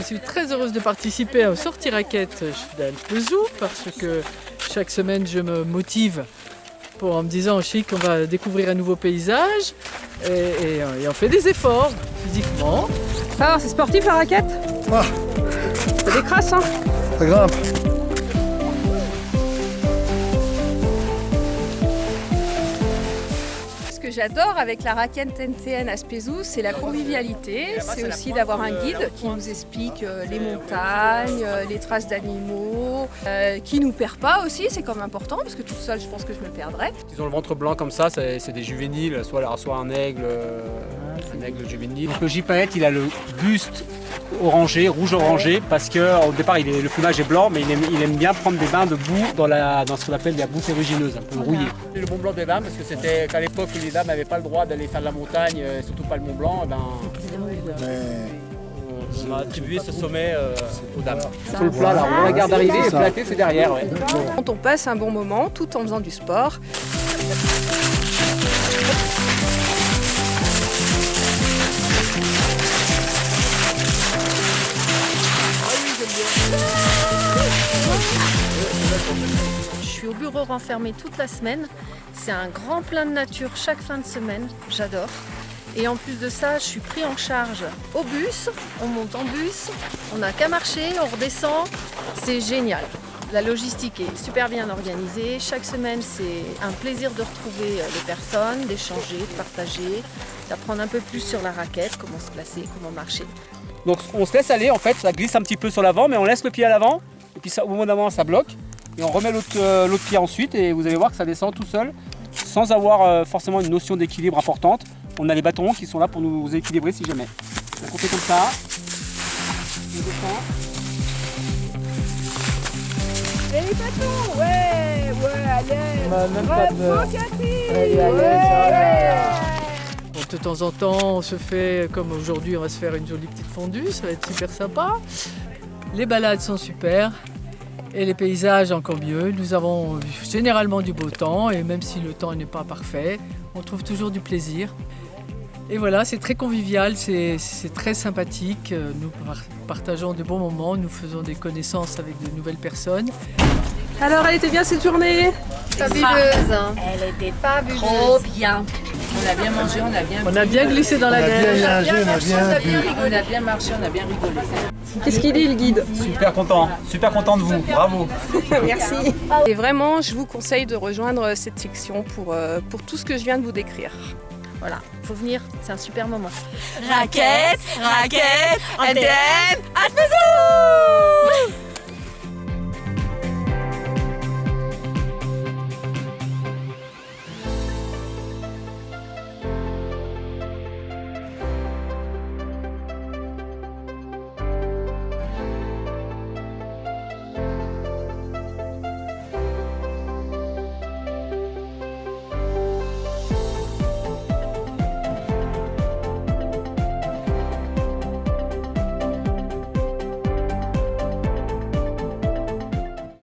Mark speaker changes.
Speaker 1: suis très heureuse de participer aux sorties raquettes d'Alpezou parce que chaque semaine je me motive en me disant chic on va découvrir un nouveau paysage et on fait des efforts physiquement.
Speaker 2: Alors c'est sportif la raquette?
Speaker 3: Ah,
Speaker 2: Ça décrasse hein?
Speaker 3: ça grimpe.
Speaker 2: Ce que j'adore avec la raquette NTN Aspezou, c'est la convivialité, c'est aussi d'avoir un guide qui nous explique les montagnes, les traces d'animaux, qui nous perd pas aussi, c'est comme important parce que toute seule je pense que je me perdrais.
Speaker 4: Ils ont le ventre blanc comme ça, c'est des juvéniles, soit un aigle juvénile. Donc le gypaète, il a le buste orangé, rouge orangé, parce qu'au départ le plumage est blanc, mais il aime bien prendre des bains de boue dans ce qu'on appelle la boue ferrugineuse, un peu rouillée. Le Mont Blanc des dames, parce que c'était qu'à l'époque où les dames n'avaient pas le droit d'aller faire de la montagne, surtout pas le Mont Blanc, on a attribué ce sommet aux dames. Sur le plat, là, on regarde arriver et platé, c'est derrière. Ouais.
Speaker 2: Quand on passe un bon moment tout en faisant du sport.
Speaker 5: Je suis au bureau renfermé toute la semaine. C'est un grand plein de nature chaque fin de semaine. J'adore. Et en plus de ça, je suis pris en charge au bus. On monte en bus, on n'a qu'à marcher, on redescend. C'est génial. La logistique est super bien organisée. Chaque semaine, c'est un plaisir de retrouver les personnes, d'échanger, de partager, d'apprendre un peu plus sur la raquette, comment se placer, comment marcher.
Speaker 4: Donc on se laisse aller, en fait, ça glisse un petit peu sur l'avant, mais on laisse le pied à l'avant, et puis ça, au moment d'avant, ça bloque. Et on remet l'autre pied ensuite, et vous allez voir que ça descend tout seul, sans avoir forcément une notion d'équilibre importante. On a les bâtons qui sont là pour nous équilibrer si jamais. Donc on fait comme ça, on descend.
Speaker 2: Et les bâtons, ouais, allez. Bravo Cathy.
Speaker 1: Bon, de temps en temps on se fait, comme aujourd'hui on va se faire une jolie petite fondue, ça va être super sympa. Les balades sont super. Et les paysages encore mieux. Nous avons généralement du beau temps et même si le temps n'est pas parfait, on trouve toujours du plaisir. Et voilà, c'est très convivial, c'est très sympathique. Nous partageons de bons moments, nous faisons des connaissances avec de nouvelles personnes.
Speaker 2: Alors elle était bien cette journée?
Speaker 5: Fabuleuse. Elle était fabuleuse.
Speaker 6: Trop bien. On a bien mangé,
Speaker 1: On a bien glissé dans la neige.
Speaker 3: On a bien bu.
Speaker 6: on a bien marché, on a bien rigolé.
Speaker 2: Qu'est-ce qu'il dit le guide?
Speaker 4: Super content de vous, bravo.
Speaker 2: Merci. Et vraiment, je vous conseille de rejoindre cette section pour tout ce que je viens de vous décrire.
Speaker 5: Voilà, faut venir, c'est un super moment.
Speaker 6: Raquette, NTN, Aspezou!